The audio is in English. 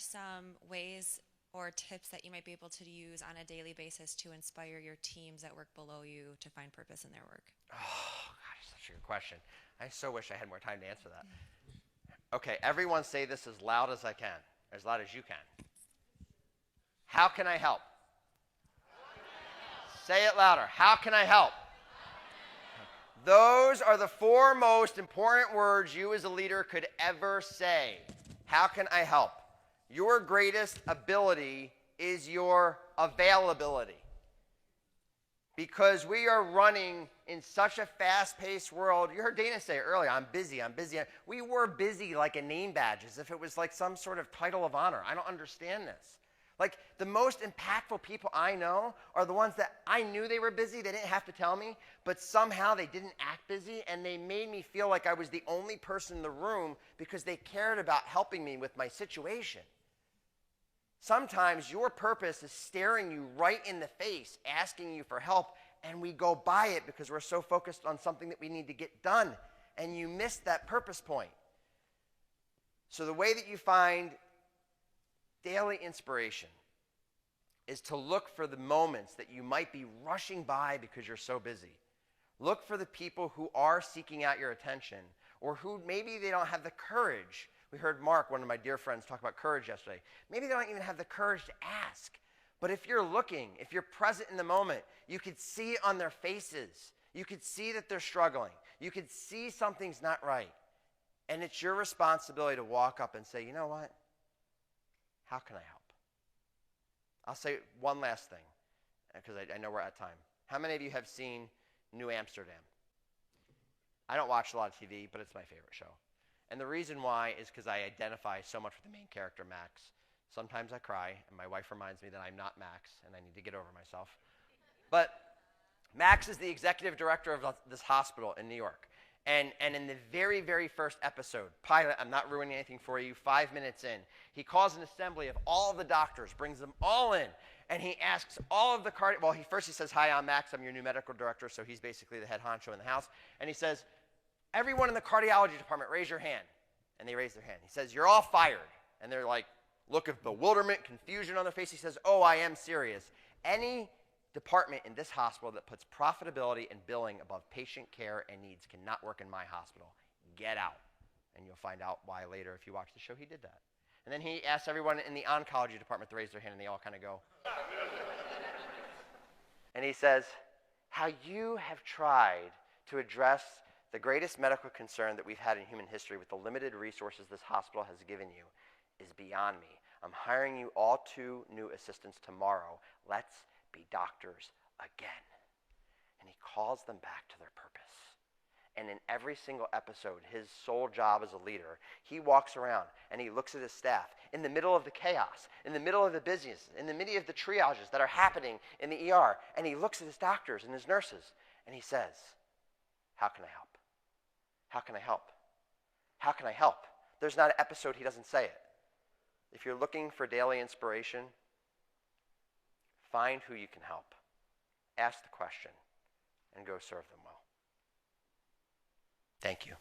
some ways or tips that you might be able to use on a daily basis to inspire your teams that work below you to find purpose in their work? Oh, gosh, such a good question. I so wish I had more time to answer that. Okay, everyone say this as loud as I can, as loud as you can. How can I help? Say it louder. How can I help? Those are the four most important words you as a leader could ever say. How can I help? Your greatest ability is your availability. Because we are running in such a fast-paced world. You heard Dana say earlier, I'm busy, I'm busy. We were busy like a name badge, as if it was like some sort of title of honor. I don't understand this. Like, the most impactful people I know are the ones that I knew they were busy. They didn't have to tell me, but somehow they didn't act busy, and they made me feel like I was the only person in the room because they cared about helping me with my situation. Sometimes your purpose is staring you right in the face, asking you for help, and we go by it because we're so focused on something that we need to get done, and you miss that purpose point. So the way that you find daily inspiration is to look for the moments that you might be rushing by because you're so busy. Look for the people who are seeking out your attention, or who maybe they don't have the courage. We heard Mark, one of my dear friends, talk about courage yesterday. Maybe they don't even have the courage to ask. But if you're looking, if you're present in the moment, you could see it on their faces. You could see that they're struggling. You could see something's not right. And it's your responsibility to walk up and say, you know what? How can I help? I'll say one last thing, because I know we're at time. How many of you have seen New Amsterdam? I don't watch a lot of TV, but it's my favorite show. And the reason why is because I identify so much with the main character, Max. Sometimes I cry, and my wife reminds me that I'm not Max, and I need to get over myself. But Max is the executive director of this hospital in New York. And in the very, very first episode, pilot, I'm not ruining anything for you, 5 minutes in, he calls an assembly of all of the doctors, brings them all in, and he asks all of the he says, hi, I'm Max, I'm your new medical director, so he's basically the head honcho in the house. And he says, everyone in the cardiology department, raise your hand. And they raise their hand. He says, you're all fired. And they're like, look of bewilderment, confusion on their face. He says, oh, I am serious. Any department in this hospital that puts profitability and billing above patient care and needs cannot work in my hospital. Get out. And you'll find out why later if you watch the show he did that. And then he asks everyone in the oncology department to raise their hand, and they all kind of go. And he says, how you have tried to address the greatest medical concern that we've had in human history with the limited resources this hospital has given you is beyond me. I'm hiring you all 2 new assistants tomorrow. Let's be doctors again. And he calls them back to their purpose. And in every single episode, his sole job as a leader, he walks around and he looks at his staff in the middle of the chaos, in the middle of the busyness, in the middle of the triages that are happening in the ER. And he looks at his doctors and his nurses and he says, how can I help? How can I help? How can I help? There's not an episode he doesn't say it. If you're looking for daily inspiration, find who you can help. Ask the question and go serve them well. Thank you.